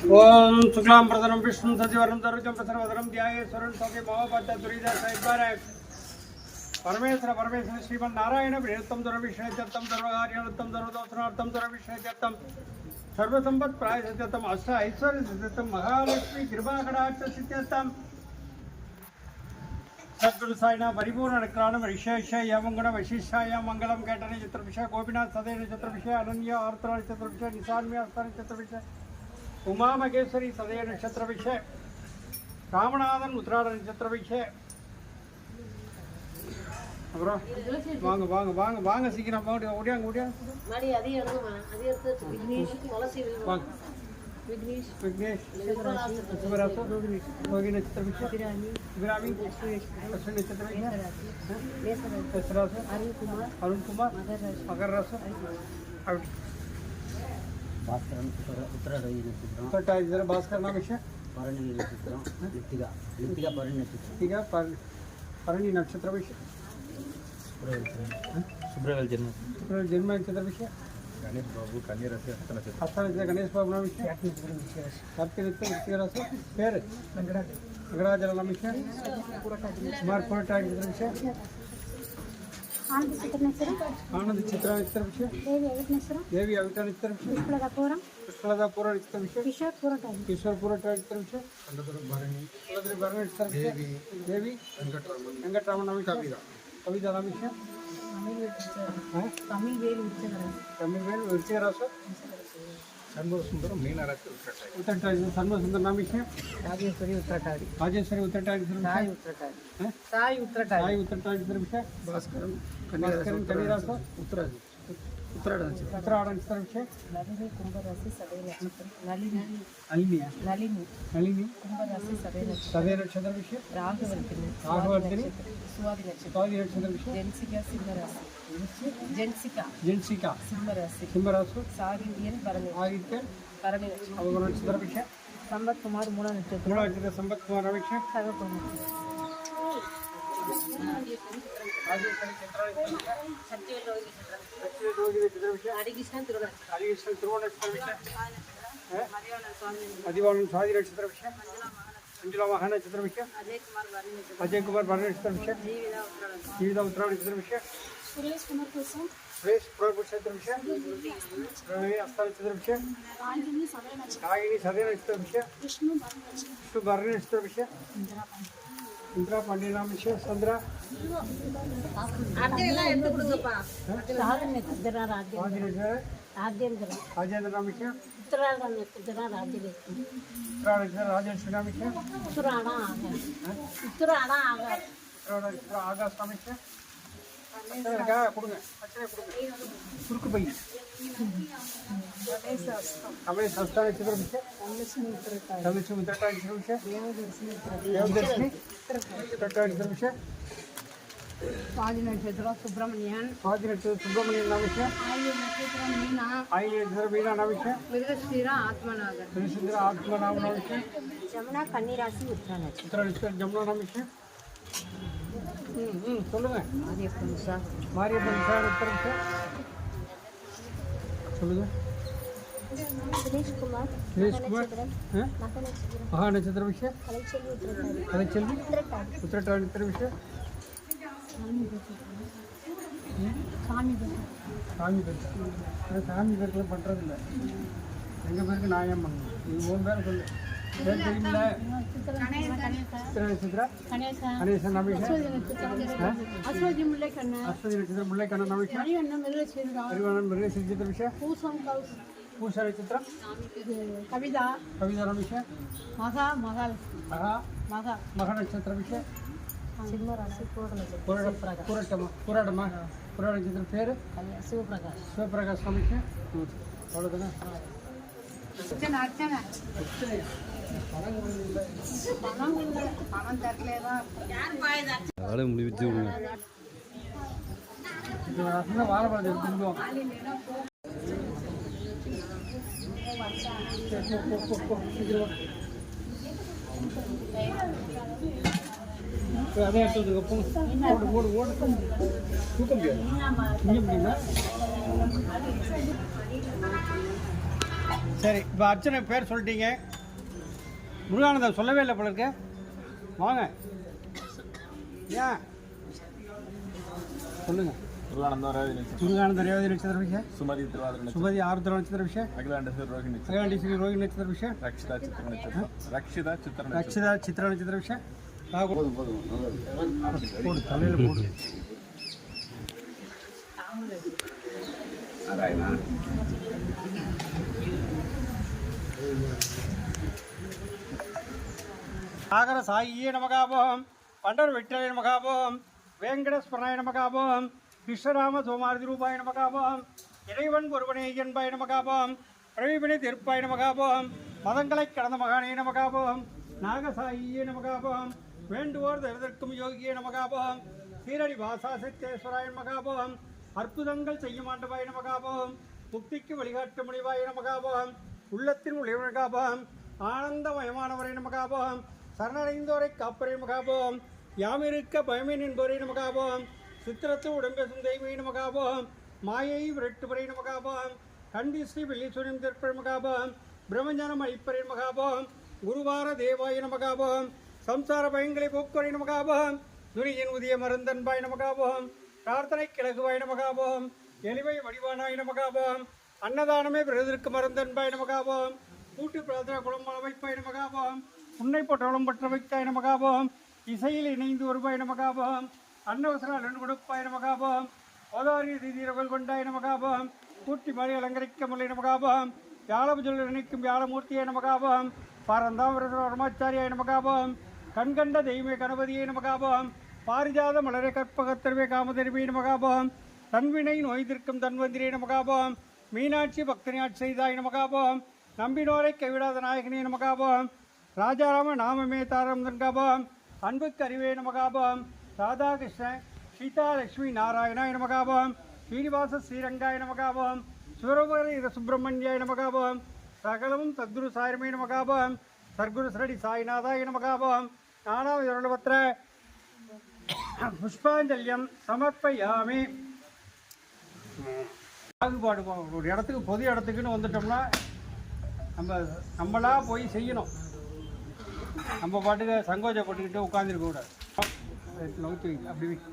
ओम शुक्लां प्रधरम विष्णु सचिवरम सर्वजं प्रसन्नवदनं ध्यायेश्वरं सौखे महापात्र दुरीदासैद्वारा परमेश्वर परमेश्वर श्रीमन्नारायण बृहत्तम दुर्विषयत्यर्थम सर्वकार्यार्थम सर्वदोषणार्थम दुर्विषयत्यर्थम सर्वसंपत् प्रायश्चित्तम अष्ट ऐश्वर्य सिद्ध्यर्थम महालक्ष्मी कृपा कटाक्ष सिद्ध्यर्थम सद्गुरु साईना परिपूर्ण अनुग्रहण विशेष यमंगुण वशिष्ठाय मंगलम केटने चतुर्विषय गोपीनाथ सदैव चतुर्विषय अनन्य आर्तराज चतुर्विषय निशान्य आस्तान चतुर्विषय उमा महेश्वरी सदैव नक्षत्र विषय रामनाथन उत्तरायण नक्षत्र विषय அப்புறம் வாங்க வாங்க வாங்க வாங்க சீக்கிரம் ஓடியாங்க ஓடியாங்க மாடி அதே எடுமா அதே எடுத்து விக்னேஷ் துளசி வாங்க விக்னேஷ் சுபராசு ரோகி நட்சத்திர விஷயம் விராமி அஸ்வினி நட்சத்திர விஷயம் அருண் குமார் மகர ராசு భాస్కరన్ ఉత్తరారోహి నక్షత్రం ఉత్తరారోహి భాస్కర్ నామ విషయం పరణి నక్షత్రం లిప్తిగా పరణి నక్షత్రం పరణి నక్షత్ర విషయం శుభ్రవేల్ జన్మ నక్షత్ర విషయం గణేష్ బాబు కన్యా రాశి హస్త నక్షత్ర గణేష్ బాబు నామ విషయం కార్తీక వృశ్చిక రాశి పేరు వెంకటాచల నామ విషయం కుమార్ కోట నక్షత్ర విషయం आनंद चित्र नक्षत्र विषय देवी अविता नक्षत्र विषय पुष्पलतापुर नक्षत्र विषय किशोरपुर नक्षत्र विषय भरणी नक्षत्र देवी वेंकटरामन नाम कविता नाम विषय तमिल वृश्चिक राशि षण्मुख सुंदर मीन राशि उत्तरायण षण्मुख सुंदर नाम विषय राजेश्वरी उत्तरायण साई उत्तरायण विषय भास्कर कन्या राशि उत्तरायण नक्षत्र विषय नलिनी कुंभ राशि सदैव नक्षत्र नलिनी कुंभ राशि सदैव नक्षत्र विषय राघवर्तिनी स्वाति नक्षत्र विषय जेंसिका सिंह राशि सागित्यन भरणी नक्षत्र विषय संबत कुमार मूल नक्षत्र संबत कुमार विषय अधिवान स्वाति नक्षत्र विषय अंजुला वाहन नक्षत्र विषय अजय कुमार भरण नक्षत्र विषय जीविता उत्तरायण नक्षत्र विषय सुरेश कुमार नक्षत्र विषय अस्ता नक्षत्र विषय नागिनी सदैव नक्षत्र विषय विष्णु भरण नक्षत्र विषय इंदिरा पांडे नाम विषय संद्रा राजेंद्र नाम विषय राजेश्वरी नाम विषय आकाश नाम विषय कुरुक पै हमें संस्था नक्षत्र विषय धनुषी उत्तरायण विषय देवदर्शनी उत्तरायण विषय स्वाति नक्षत्र सुब्रमण्यन नाम विषय आई नक्षत्र मीना नाम विषय मृगशीरा आत्मनाम नाम विषय जमुना कन्या राशि उत्तरायण जमुना नाम विषय சொல்லுங்க மாரியப்பன் சார் उत्तर विषय சொல்லுங்க सुरेश कुमार महा नक्षत्र विषय कलचेल्वी उत्तरायण विषय சாமி பேருக்குலாம் பண்ணுறதில்ல எங்கள் பேருக்கு நான் ஏன் பண்ணணும் நீங்கள் மூணு பேரை சொல்லு பேர் தெரியுமில்ல கணேசன் அஸ்வதி நட்சத்திரம் முல்லைக்கண்ணன் நம்பிஷன் மிருகசித்த விஷய பூஷா நட்சத்திரம் कविता नाम विषय मघ नक्षत्र विषय सिंह राशि पुराट नक्षत्र पेर शिवप्रकाश नाम विषय अவ்வளோதானே முடிவிச்சு வாழைப்பழம் எடுத்துருவோம் அதே எடுத்து ஓடு தூக்க முடியாது முடியுமா சரி இப்போ அர்ச்சனை பேர் சொல்லிட்டீங்க முருகானந்தம் சொல்லவே இல்லை போல இருக்க. வாங்க, ஏன் சொல்லுங்க. முருகானந்தம் ரேவதி நட்சத்திர விஷயம், சுமதி ஆருத்ரா நட்சத்திர விஷயம், அகிலாண்டேஸ்வரி ரோஹிணி நட்சத்திர விஷயம், ரக்ஷிதா சித்ரா நட்சத்திர விஷயம். போடு தலையில் போடு. சாகர சாயியே நமகாபோகம், பண்டர் வெற்றிலை நமகாபோகம், வேங்கடஸ்வரனாய நமகாபோகம், கிருஷ்ணராம சோமாரதி ரூபாய நமகாபோகம், இறைவன் ஒருவனே என்பாய நமகாபோகம், பிரவிபனை திருப்பாய நமகாபோகம், மதங்களை கடந்த மகானே நமகாபோகம், நாகசாயியே நமகாபோகம், வேண்டுவோர் தருதற்கும் யோகியே நமகாபோகம், சீரடி வாசா சித்தேஸ்வராய நமகாபோகம், அற்புதங்கள் செய்யும் ஆண்டவாய நமகாபோகம், முக்திக்கு வழிகாட்டு முடிவாய நமகாபோகம், உள்ளத்தின் உழைவனகாபோகம், ஆனந்தமயமானவரை நமகாபோகம், சரணடைந்தோரை காப்பரை நமகாபோகம், யாமிருக்க பயமே என்பவரை நமகாபோகம், சித்திரத்து உடம்பெசும் தெய்வீ நமகாபோகம், மாயை விரட்டுவரை நமகாபோகம், கண்டி ஸ்ரீ வெள்ளீஸ்வரன் திருப்பரை நமகாபோகம், பிரம்மஞானம் அளிப்பரை நமகாபோகம், குருவார தேவாய நமகாபோகம், சம்சார பயங்களை போக்குவரை நமகாபோகம், துணியின் உதிய மருந்தன்பாய் நமகாபோகம், பிரார்த்தனை கிழகுவாய் நமகாபோகம், எளிவை வடிவானாய் நமகாபோகம், அன்னதானமே விரதற்கு மருந்தன்பாய் நமகாபோகம், கூட்டு பிரார்த்தனை குளம் அமைப்பாய் நமகாபோகம், உன்னை போற்றவளம் பற்ற வைத்தாய் நமகாபோகம், இசையில் இணைந்து வருவாய் நமகாபோகம், அன்னவசர அலன் கொடுப்பாய் நமகாபோகம், ஓதாரிய தீரவல் கொண்டாய் நமகாபோகம், கூட்டி மாறி அலங்கரிக்க முல்லை நமகாபோகம், யாழபுஜல் நினைக்கும் யாழமூர்த்தியாய் நமகாபோகம், பாரந்தாமரமாச்சாரியாய் நமகாபோகம், கண்கண்ட தெய்வமே கணபதியை நமகாபோகம், பாரிஜாத மலரை கற்பகத்தருவே காமதருவே நமகாபோகம், தன்வினை நோய்திருக்கும் தன்வந்திரே நமகாபோகம், மீனாட்சி பக்தனியாட்சி செய்தாய் நமகாபோகம், நம்பினோரை கைவிடாத நாயகனே நமகாபோகம், ராஜாராம நாமமே தாரம் தன்காபோகம், அன்புக்கு அறிவே நமகாபோகம், ராதாகிருஷ்ண சீதாலட்சுமி நாராயணாய நமகாபோகம், ஸ்ரீனிவாச ஸ்ரீரங்காய நமகாபோகம், சிவரோபர சுப்பிரமணியாய நமகாபோகம், சகலமும் சத்குரு சாயமே நமகாபோகம், சர்க்குரு சரடி சாய்நாதாய நமகாபோகம், நானாவிதபத்திர புஷ்பாஞ்சல்யம் சமர்ப்பயாமி. பாகுபாடு ஒரு இடத்துக்கு பொது இடத்துக்குன்னு வந்துட்டோம்னா நம்மளா போய் செய்யணும். நம்ம பாட்டுக்கு சங்கோஜப்பட்டுக்கிட்டு உட்காந்துருக்க கூடாது. அப்படி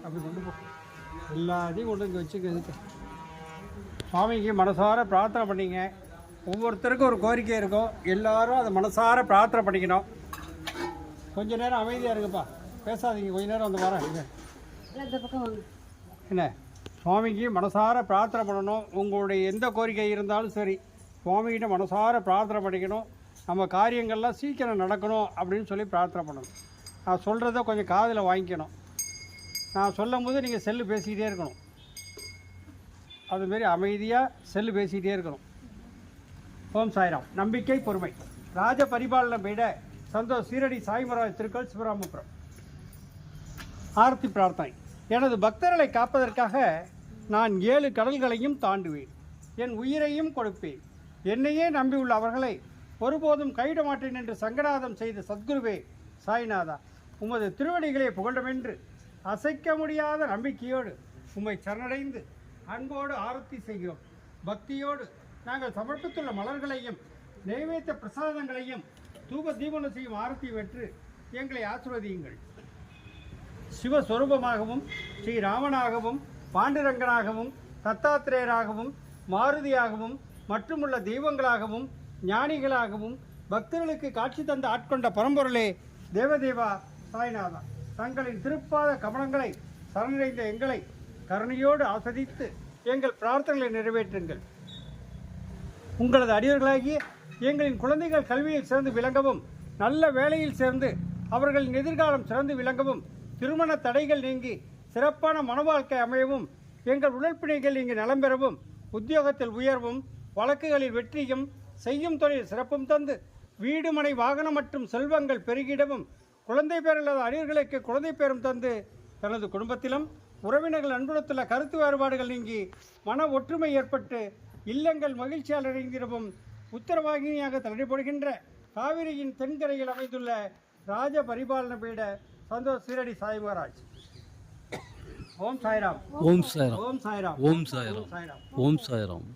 அப்படி கொண்டு போ, எல்லாத்தையும் கொண்டு இங்கே வச்சுக்கிறதுக்கு. சுவாமிக்கு மனசார பிரார்த்தனை பண்ணிங்க. ஒவ்வொருத்தருக்கும் ஒரு கோரிக்கை இருக்கும், எல்லாரும் அதை மனசார பிரார்த்தனை பண்ணிக்கணும். கொஞ்ச நேரம் அமைதியாக இருக்குப்பா, பேசாதீங்க, கொஞ்ச நேரம் வந்து வரேன். என்ன, சுவாமிக்கு மனசார பிரார்த்தனை பண்ணணும். உங்களுடைய எந்த கோரிக்கை இருந்தாலும் சரி, சுவாமிகிட்ட மனசார பிரார்த்தனை பண்ணிக்கணும். நம்ம காரியங்கள்லாம் சீக்கிரம் நடக்கணும் அப்படின்னு சொல்லி பிரார்த்தனை பண்ணணும். நான் சொல்கிறத கொஞ்சம் காதில் வாங்கிக்கணும். நான் சொல்லும் போது நீங்கள் செல்லு பேசிக்கிட்டே இருக்கணும். அதுமாரி அமைதியாக செல்லு பேசிக்கிட்டே இருக்கணும். ஓம் சாய்ராம். நம்பிக்கை பொறுமை. ராஜ பரிபாலன பீட சந்தோஷ் சீரடி சாய்மராஜ் திருக்கல் சிவராமபுரம். ஆர்த்தி பிரார்த்தனை. எனது பக்தர்களை காப்பதற்காக நான் 7 கடல்களையும் தாண்டுவேன், என் உயிரையும் கொடுப்பேன். என்னையே நம்பியுள்ள அவர்களை ஒருபோதும் கைவிட மாட்டேன் என்று சங்கநாதம் செய்த சத்குருவே சாய்நாதா, உமது திருவடிகளை புகழமென்று அசைக்க முடியாத நம்பிக்கையோடு உம்மை சரணடைந்து அன்போடு ஆரத்தி செய்கிறோம். பக்தியோடு நாங்கள் சமர்ப்பித்துள்ள மலர்களையும் நைவேத்திய பிரசாதங்களையும் தூப தீபனம் செய்யும் ஆரத்தி வெற்று எங்களை ஆசிர்வதியுங்கள். சிவஸ்வரூபமாகவும் ஸ்ரீராமனாகவும் பாண்டுரங்கனாகவும் தத்தாத்திரேயராகவும் மாருதியாகவும் மற்றுமுள்ள தெய்வங்களாகவும் ஞானிகளாகவும் பக்தர்களுக்கு காட்சி தந்து ஆட்கொண்ட பரம்பொருளே தேவதேவா சாய்நாதா, தங்களின் திருப்பாத கமலங்களை சரணடைந்த எங்களை கருணையோடு ஆஸ்வதித்து எங்கள் பிரார்த்தனைகளை நிறைவேற்றுங்கள். உங்களது அடியவர்களாகிய எங்களின் குழந்தைகள் கல்வியில் சிறந்து விளங்கவும், நல்ல வேலையில் சேர்ந்து அவர்களின் எதிர்காலம் சிறந்து விளங்கவும், திருமண தடைகள் நீங்கி சிறப்பான மனவாழ்க்கை அமையவும், எங்கள் உடற்பிணைகள் இங்கு நலம் பெறவும், உத்தியோகத்தில் உயர்வும், வழக்குகளில் வெற்றியும், செய்யும் தொழில் சிறப்பும் தந்து வீடு மனை வாகனம் மற்றும் செல்வங்கள் பெருகிடவும், குழந்தை பேர் இல்லாத அடியர்களுக்கு குழந்தை பேரும் தந்து தனது குடும்பத்திலும் உறவினர்கள் அன்புடத்துள்ள கருத்து வேறுபாடுகள் நீங்கி மன ஒற்றுமை ஏற்பட்டு இல்லங்கள் மகிழ்ச்சியால் அடைந்திடவும் உத்தரவாகினியாக தள்ளிப்படுகின்ற காவிரியின் தென்கரையில் அமைந்துள்ள ராஜ பரிபாலன பீட சந்தோஷ் சீரடி சாய் மகாராஜ். ஓம் சாய்ராம். ஓம் சாய்ராம். ஓம் சாய்ராம். ஓம் சாய்ராம். ஓம் சாய்ராம்.